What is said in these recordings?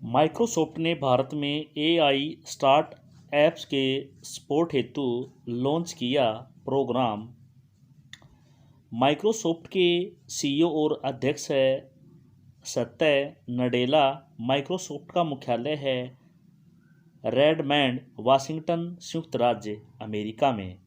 Microsoft ने भारत में AI startups के सपोर्ट हेतु लॉन्च किया प्रोग्राम। माइक्रोसॉफ्ट के सीईओ और अध्यक्ष है सत्य नडेला। माइक्रोसॉफ्ट का मुख्यालय है रेडमंड, वाशिंगटन, संयुक्त राज्य अमेरिका में।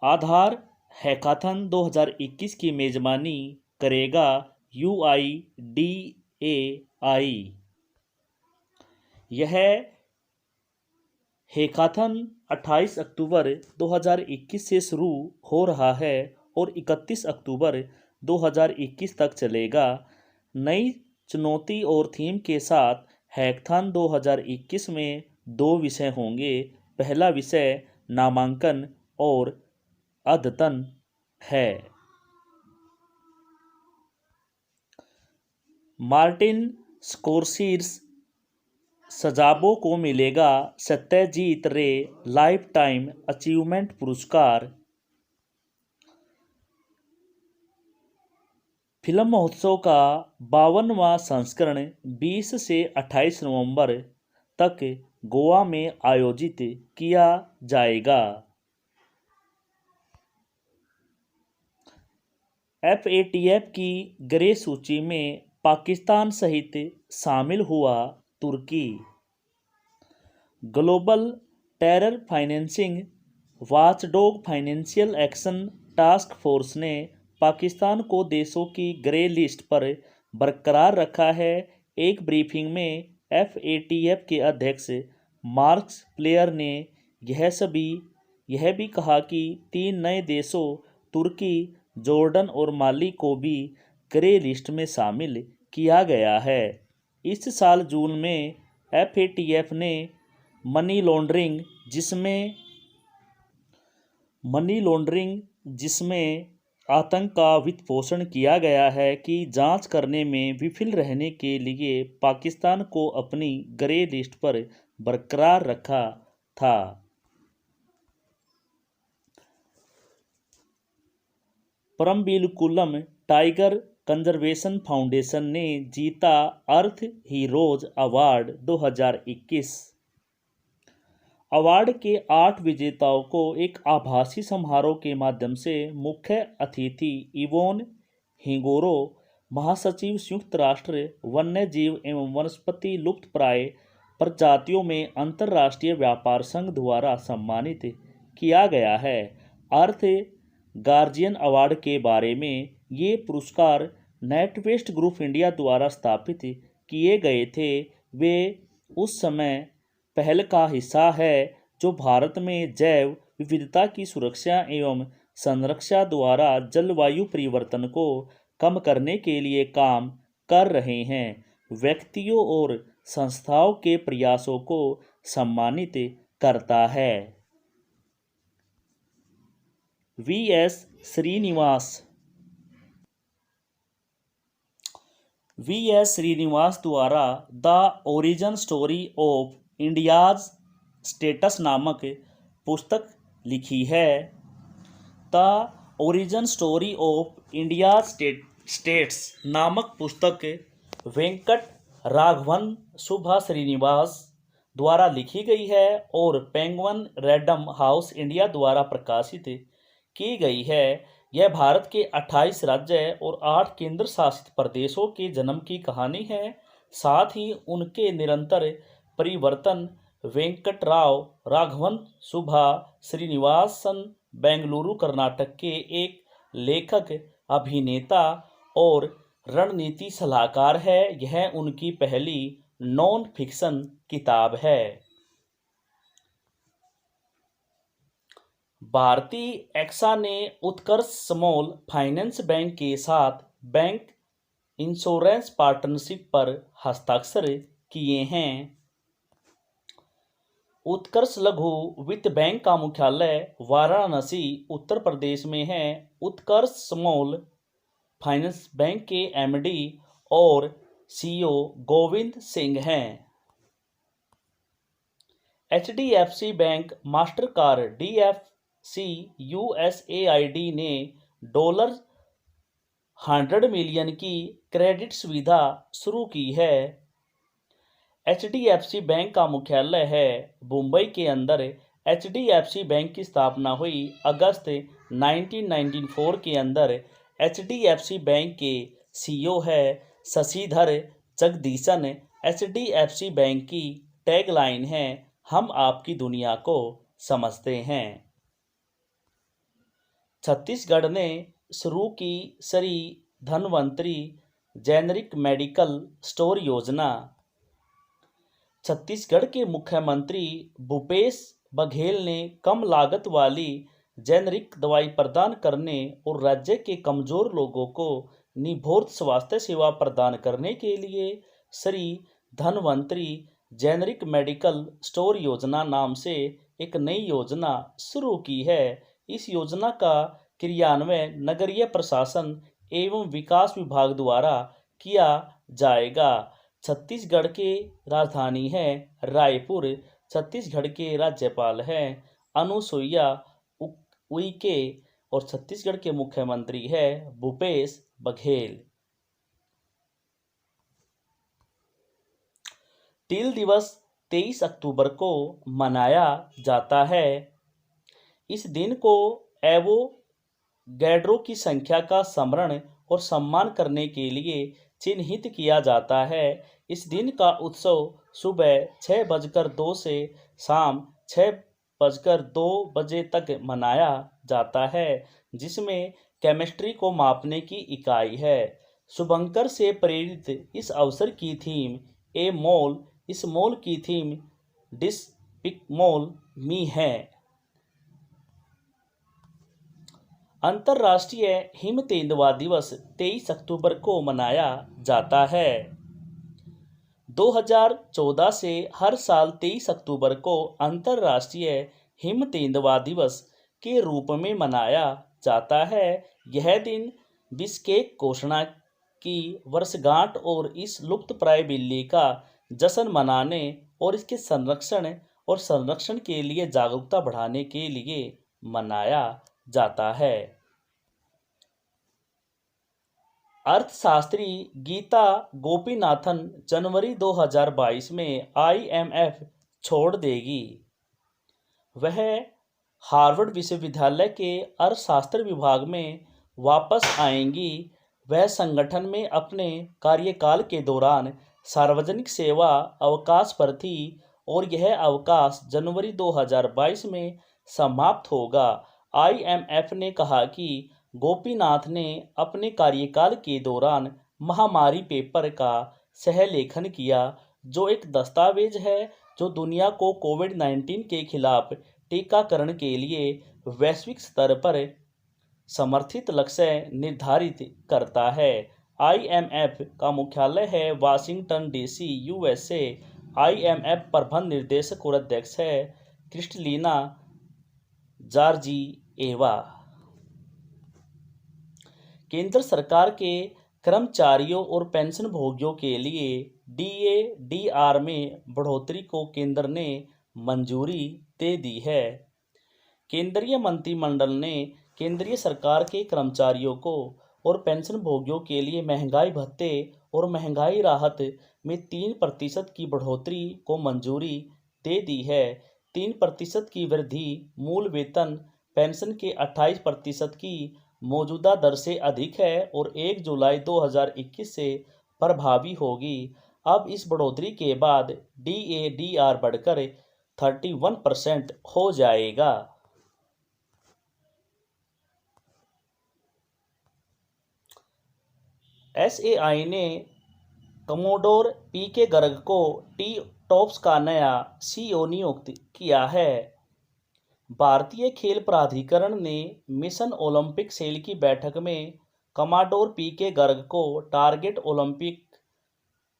आधार हैकाथन 2021 की मेजबानी करेगा UIDAI। यह हैकाथन 28 अक्टूबर 2021 से शुरू हो रहा है और 31 अक्टूबर 2021 तक चलेगा। नई चुनौती और थीम के साथ हैकाथन 2021 में 2 विषय होंगे। पहला विषय नामांकन और अद्यतन है। मार्टिन स्कोर्सेज़ को मिलेगा सत्यजीत रे लाइफ टाइम अचीवमेंट पुरस्कार। फिल्म महोत्सव का 52वां संस्करण 20 से 28 नवंबर तक गोवा में आयोजित किया जाएगा। FATF की ग्रे सूची में पाकिस्तान सहित शामिल हुआ तुर्की। Global terror financing watchdog financial action task force ने पाकिस्तान को देशों की ग्रे लिस्ट पर बरकरार रखा है। एक ब्रीफिंग में FATF के अध्यक्ष मार्कस प्लेयर ने यह भी कहा कि 3 नए देशों तुर्की, जॉर्डन और माली को भी ग्रे लिस्ट में शामिल किया गया है। इस साल जून में FATF ने मनी लॉन्ड्रिंग जिसमें आतंक का वित्तपोषण किया गया है की जांच करने में विफल रहने के लिए पाकिस्तान को अपनी ग्रे लिस्ट पर बरकरार रखा था। परम्बिकुलम टाइगर कंजर्वेशन फाउंडेशन ने जीता अर्थ हीरोज अवार्ड 2021। अवार्ड के 8 विजेताओं को एक आभासी समारोह के माध्यम से मुख्य अतिथि इवोन हिंगोरो, महासचिव संयुक्त राष्ट्र वन्य जीव एवं वनस्पति लुप्तप्राय प्रजातियों में अंतर्राष्ट्रीय व्यापार संघ द्वारा सम्मानित किया गया है। अर्थ गार्जियन अवार्ड के बारे में ये पुरस्कार नेटवेस्ट ग्रुप इंडिया द्वारा स्थापित किए गए थे। वे उस समय पहल का हिस्सा है जो भारत में जैव विविधता की सुरक्षा एवं संरक्षण द्वारा जलवायु परिवर्तन को कम करने के लिए काम कर रहे हैं। व्यक्तियों और संस्थाओं के प्रयासों को सम्मानित करता है। VS श्रीनिवास द्वारा the origin story of India's states नामक पुस्तक लिखी है। The origin story of India's states नामक पुस्तक वेंकट राघवन सुभा श्रीनिवास द्वारा लिखी गई है और पेंगुइन रैंडम हाउस इंडिया द्वारा प्रकाशित की गई है। यह भारत के 28 राज्य और 8 केंद्र शासित प्रदेशों के जन्म की कहानी है, साथ ही उनके निरंतर परिवर्तन। वेंकटराव राघवन सुभा श्रीनिवासन बेंगलुरु, कर्नाटक के एक लेखक, अभिनेता और रणनीति सलाहकार है। यह उनकी पहली नॉन फिक्शन किताब है। भारतीय एक्सा ने उत्कर्ष स्मॉल फाइनेंस बैंक के साथ बैंक इंश्योरेंस पार्टनरशिप पर हस्ताक्षर किए हैं। उत्कर्ष लघु वित्त बैंक का मुख्यालय वाराणसी उत्तर प्रदेश में है। उत्कर्ष स्मॉल फाइनेंस बैंक के एमडी और सीईओ गोविंद सिंह हैं। HDFC bank Mastercard DFC USAID ने $100 मिलियन की क्रेडिट सुविधा शुरू की है। एचडीएफसी बैंक का मुख्यालय है मुंबई के अंदर। एचडीएफसी बैंक की स्थापना हुई अगस्त 1994 के अंदर। एचडीएफसी बैंक के सीईओ है शशिधर जगदीशन। एचडीएफसी बैंक की टैगलाइन है, हम आपकी दुनिया को समझते हैं। छत्तीसगढ़ ने शुरू की Shri Dhanvantari generic medical store योजना। छत्तीसगढ़ के मुख्यमंत्री भूपेश बघेल ने कम लागत वाली जेनरिक दवाई प्रदान करने और राज्य के कमजोर लोगों को निःशुल्क स्वास्थ्य सेवा प्रदान करने के लिए Shri Dhanvantari generic medical store योजना नाम से एक नई योजना शुरू की है। इस योजना का क्रियान्वयन नगरीय प्रशासन एवं विकास विभाग द्वारा किया जाएगा। छत्तीसगढ़ के राजधानी है रायपुर। छत्तीसगढ़ के राज्यपाल हैं अनुसुईया उइके और छत्तीसगढ़ के मुख्यमंत्री है भूपेश बघेल। तिल दिवस 23 अक्टूबर को मनाया जाता है। इस दिन को एवोगैड्रो की संख्या का स्मरण और सम्मान करने के लिए चिन्हित किया जाता है। इस दिन का उत्सव सुबह 6:02 से शाम 6:02 बजे तक मनाया जाता है, जिसमें केमिस्ट्री को मापने की इकाई है। शुभंकर से प्रेरित इस अवसर की थीम ए मोल, इस मोल की थीम डिस्पिकमोल मी है। अंतर्राष्ट्रीय हिम तेंदुआ दिवस 23 अक्टूबर को मनाया जाता है। 2014 से हर साल 23 अक्टूबर को अंतर्राष्ट्रीय हिम तेंदुआ दिवस के रूप में मनाया जाता है। यह दिन बिश्केक घोषणा की वर्षगांठ और इस लुप्तप्राय बिल्ली का जश्न मनाने और इसके संरक्षण के लिए जागरूकता बढ़ाने के लिए मनाया जाता है। अर्थशास्त्री गीता गोपीनाथन जनवरी 2022 में आईएमएफ छोड़ देगी। वह हार्वर्ड विश्वविद्यालय के अर्थशास्त्र विभाग में वापस आएंगी। वह संगठन में अपने कार्यकाल के दौरान सार्वजनिक सेवा अवकाश पर थी और यह अवकाश जनवरी 2022 में समाप्त होगा। आईएमएफ ने कहा कि गोपीनाथ ने अपने कार्यकाल के दौरान महामारी पेपर का सहलेखन किया, जो एक दस्तावेज है जो दुनिया को कोविड-19 के खिलाफ टीकाकरण के लिए वैश्विक स्तर पर समर्थित लक्ष्य निर्धारित करता है। आईएमएफ का मुख्यालय है वाशिंगटन डीसी, यूएसए। आईएमएफ प्रबंध निदेशक और अध्यक्ष है क्रिस्टलिना जॉर्जिएवा। केंद्र सरकार के कर्मचारियों और पेंशन भोगियों के लिए डीए/डीआर में बढ़ोतरी को केंद्र ने मंजूरी दे दी है। केंद्रीय मंत्रिमंडल ने केंद्रीय सरकार के कर्मचारियों को और पेंशन भोगियों के लिए महंगाई भत्ते और महंगाई राहत में 3% की बढ़ोतरी को मंजूरी दे दी है। 3% की वृद्धि मूल वेतन पेंशन के 28% की मौजूदा दर से अधिक है और 1 जुलाई 2021 से प्रभावी होगी। अब इस बढ़ोतरी के बाद डीए/डीआर बढ़कर 31% हो जाएगा। एसएआई ने कमोडोर पीके गर्ग को टी टॉप्स का नया सीईओ नियुक्त किया है। भारतीय खेल प्राधिकरण ने मिशन ओलंपिक सेल की बैठक में कमांडोर पीके गर्ग को टारगेट ओलंपिक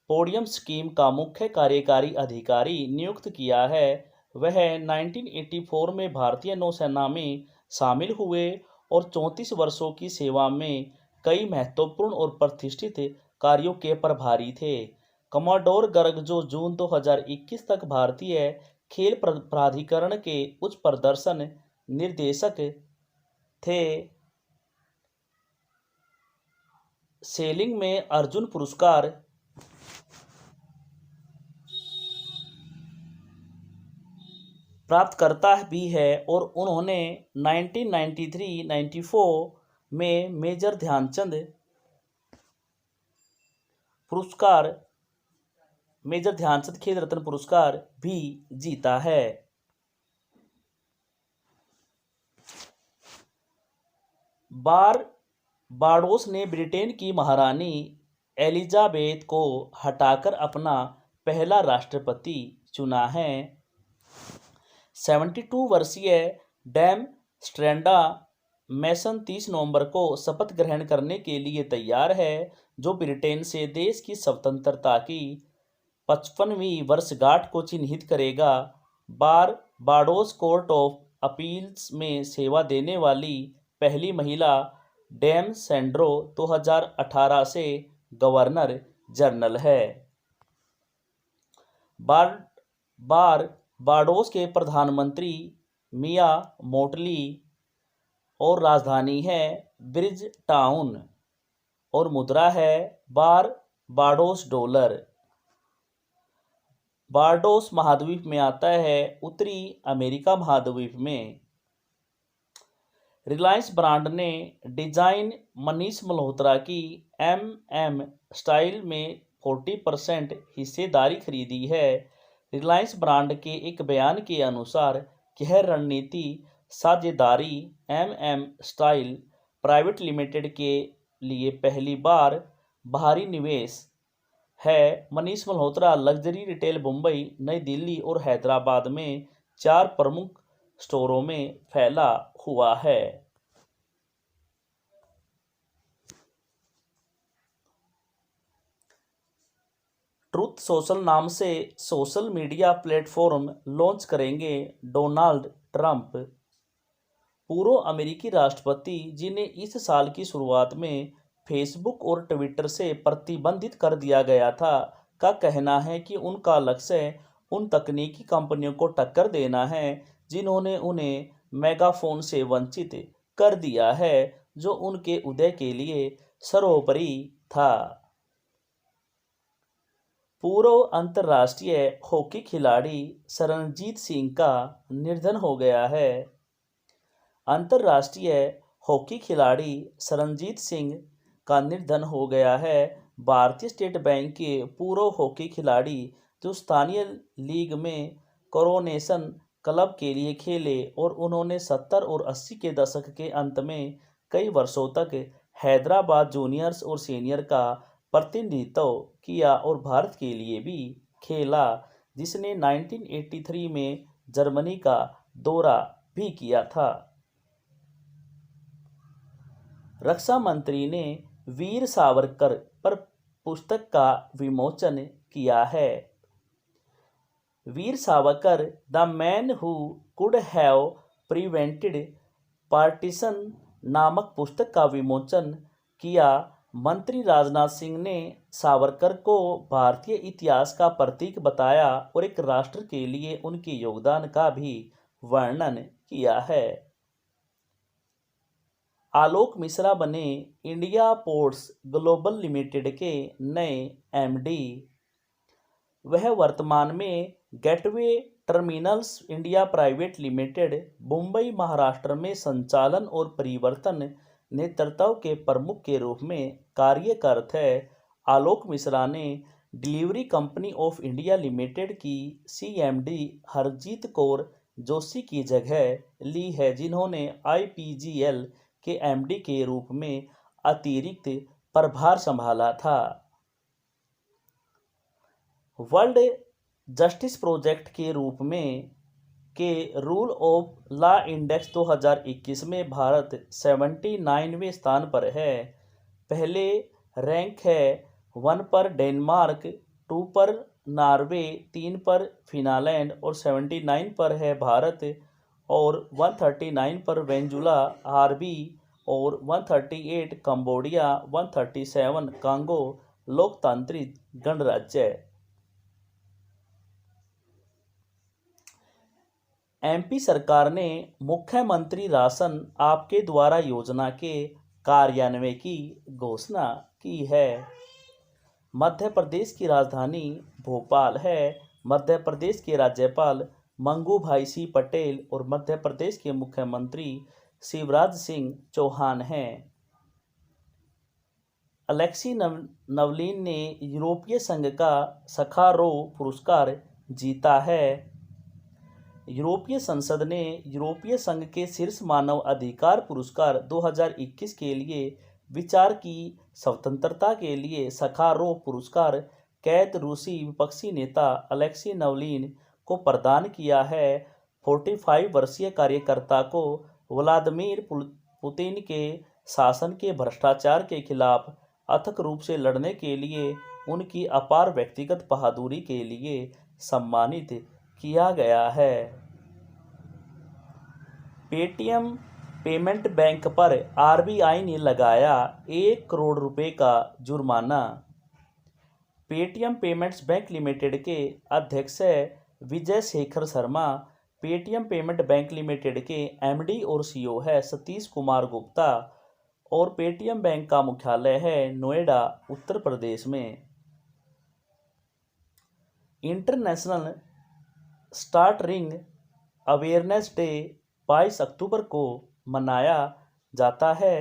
पोडियम स्कीम का मुख्य कार्यकारी अधिकारी नियुक्त किया है। वह 1984 में भारतीय नौसेना में शामिल हुए और 34 वर्षों की सेवा में कई महत्वपूर्ण और प्रतिष्ठित कार्यों के प्रभारी थे। कमांडोर गर्ग, जो जून 2021 तक भारतीय खेल प्राधिकरण के उच्च प्रदर्शन निर्देशक थे, सेलिंग में अर्जुन पुरस्कार प्राप्तकर्ता भी है और उन्होंने 1993-94 में मेजर ध्यानचंद खेल रत्न पुरस्कार भी जीता है। बारबाडोस ने ब्रिटेन की महारानी एलिजाबेथ को हटाकर अपना पहला राष्ट्रपति चुना है। 72 वर्षीय डैम स्ट्रैंडा मैसन 30 नवंबर को शपथ ग्रहण करने के लिए तैयार है, जो ब्रिटेन से देश की स्वतंत्रता की 55वीं वर्षगांठ को चिन्हित करेगा। बारबाडोस कोर्ट ऑफ अपील्स में सेवा देने वाली पहली महिला डैम सैंड्रो 2018 से गवर्नर जनरल है। बारबाडोस के प्रधानमंत्री मिया मोटली और राजधानी है ब्रिज टाउन और मुद्रा है बारबाडोस डॉलर। बारबाडोस महाद्वीप में आता है, उत्तरी अमेरिका महाद्वीप में। रिलायंस ब्रांड ने डिजाइन मनीष मल्होत्रा की MM स्टाइल में 40% हिस्सेदारी खरीदी है। रिलायंस ब्रांड के एक बयान के अनुसार यह रणनीति साझेदारी MM स्टाइल प्राइवेट लिमिटेड के लिए पहली बार बाहरी निवेश है। मनीष मल्होत्रा लग्जरी रिटेल मुंबई, नई दिल्ली और हैदराबाद में 4 प्रमुख स्टोरों में फैला हुआ है। ट्रूथ सोशल नाम से सोशल मीडिया प्लेटफॉर्म लॉन्च करेंगे डोनाल्ड ट्रंप। पूर्व अमेरिकी राष्ट्रपति, जिन्हें इस साल की शुरुआत में फेसबुक और ट्विटर से प्रतिबंधित कर दिया गया था, का कहना है कि उनका लक्ष्य उन तकनीकी कंपनियों को टक्कर देना है जिन्होंने उन्हें मेगाफोन से वंचित कर दिया है, जो उनके उदय के लिए सर्वोपरि था। पूर्व अंतर्राष्ट्रीय हॉकी खिलाड़ी सरनजीत सिंह का निधन हो गया है। अंतर्राष्ट्रीय हॉकी खिलाड़ी सरनजीत सिंह का निधन हो गया है। भारतीय स्टेट बैंक के पूर्व हॉकी खिलाड़ी, जो स्थानीय लीग में कोरोनेशन क्लब के लिए खेले और उन्होंने 70 और 80 के दशक के अंत में कई वर्षों तक हैदराबाद जूनियर्स और सीनियर का प्रतिनिधित्व किया और भारत के लिए भी खेला, जिसने 1983 में जर्मनी का दौरा भी किया था। रक्षा मंत्री ने वीर सावरकर पर पुस्तक का विमोचन किया है। Veer Savarkar, the man who could have prevented partition नामक पुस्तक का विमोचन किया। मंत्री राजनाथ सिंह ने सावरकर को भारतीय इतिहास का प्रतीक बताया और एक राष्ट्र के लिए उनके योगदान का भी वर्णन किया है। आलोक मिश्रा बने इंडिया पोर्ट्स ग्लोबल लिमिटेड के नए MD। वह वर्तमान में gateway terminals India private limited, Mumbai Maharashtra में संचालन और परिवर्तन नेतृत्व के प्रमुख के रूप में कार्यरत है। आलोक मिश्रा ने delivery company of India limited की CMD हरजीत कौर जोशी की जगह ली है, जिन्होंने IPGL के MD के रूप में अतिरिक्त प्रभार संभाला था। वर्ल्ड जस्टिस प्रोजेक्ट के रूप में के रूल ऑफ लॉ इंडेक्स 2021 में भारत 79वें स्थान पर है। पहले रैंक है 1 पर डेनमार्क, 2 पर नॉर्वे, 3 पर फिनलैंड और 79 पर है भारत और 139 पर वेनेजुला आरबी और 138 कंबोडिया, 137 कांगो लोकतांत्रिक गणराज्य। एमपी सरकार ने मुख्यमंत्री राशन आपके द्वारा योजना के कार्यान्वयन की घोषणा की है। मध्य प्रदेश की राजधानी भोपाल है। मध्य प्रदेश के राज्यपाल मंगू भाई सी पटेल और मध्य प्रदेश के मुख्यमंत्री शिवराज सिंह चौहान हैं। अलेक्सी नवलिन ने यूरोपीय संघ का सखारोव पुरस्कार जीता है। यूरोपीय संसद ने यूरोपीय संघ के शीर्ष मानव अधिकार पुरस्कार 2021 के लिए विचार की स्वतंत्रता के लिए सखारोव पुरस्कार कैद रूसी विपक्षी नेता अलेक्सी नवलिन को प्रदान किया है। 45 वर्षीय कार्यकर्ता को व्लादिमीर पुतिन के शासन के भ्रष्टाचार के खिलाफ अथक रूप से लड़ने के लिए उनकी अपार व्यक्तिगत बहादुरी के लिए सम्मानित किया गया है। पेटीएम पेमेंट बैंक पर आरबीआई ने लगाया 1 करोड़ रुपए का जुर्माना। पेटीएम पेमेंट्स बैंक लिमिटेड के अध्यक्ष Vijay Shekhar Sharma, Paytm payment bank limited के एमडी और सीईओ है सतीश कुमार गुप्ता और पेटीएम बैंक का मुख्यालय है नोएडा, उत्तर प्रदेश में। इंटरनेशनल स्टटरिंग अवेयरनेस डे 22 अक्टूबर को मनाया जाता है।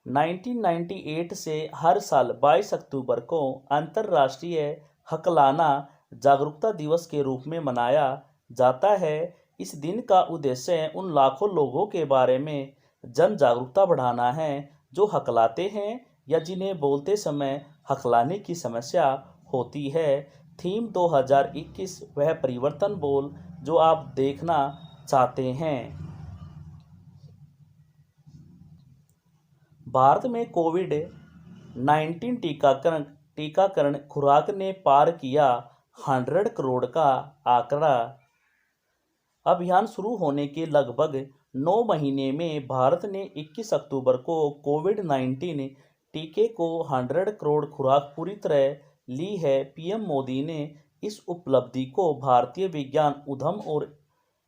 1998 से हर साल 22 अक्टूबर को अंतर्राष्ट्रीय हकलाना जागरूकता दिवस के रूप में मनाया जाता है। इस दिन का उद्देश्य उन लाखों लोगों के बारे में जन जागरूकता बढ़ाना है जो हकलाते हैं या जिन्हें बोलते समय हकलाने की समस्या होती है। थीम 2021 वह परिवर्तन बोल जो आप देखना चाहते हैं। भारत में कोविड-19 टीकाकरण खुराक ने पार किया 100 करोड़ का आंकड़ा। अभियान शुरू होने के लगभग 9 महीने में भारत ने 21 अक्टूबर को कोविड-19 टीके को 100 करोड़ खुराक पूरी तरह ली है। पीएम मोदी ने इस उपलब्धि को भारतीय विज्ञान उद्यम और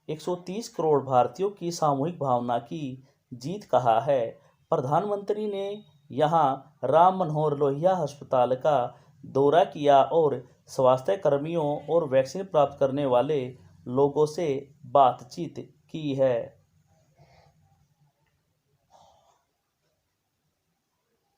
130 करोड़ भारतीयों की सामूहिक भावना की जीत कहा है। प्रधानमंत्री ने यहां राम मनोहर लोहिया अस्पताल का दौरा किया और स्वास्थ्य कर्मियों और वैक्सीन प्राप्त करने वाले लोगों से बातचीत की है।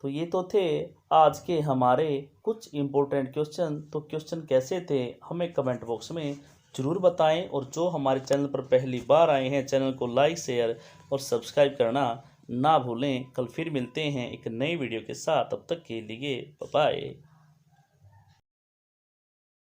तो ये तो थे आज के हमारे कुछ इम्पोर्टेंट क्वेश्चन। तो क्वेश्चन कैसे थे हमें कमेंट बॉक्स में ज़रूर बताएं और जो हमारे चैनल पर पहली बार आए हैं चैनल को लाइक शेयर और सब्सक्राइब करना ना भूलें। कल फिर मिलते हैं एक नई वीडियो के साथ, तब तक के लिए बाय बाय।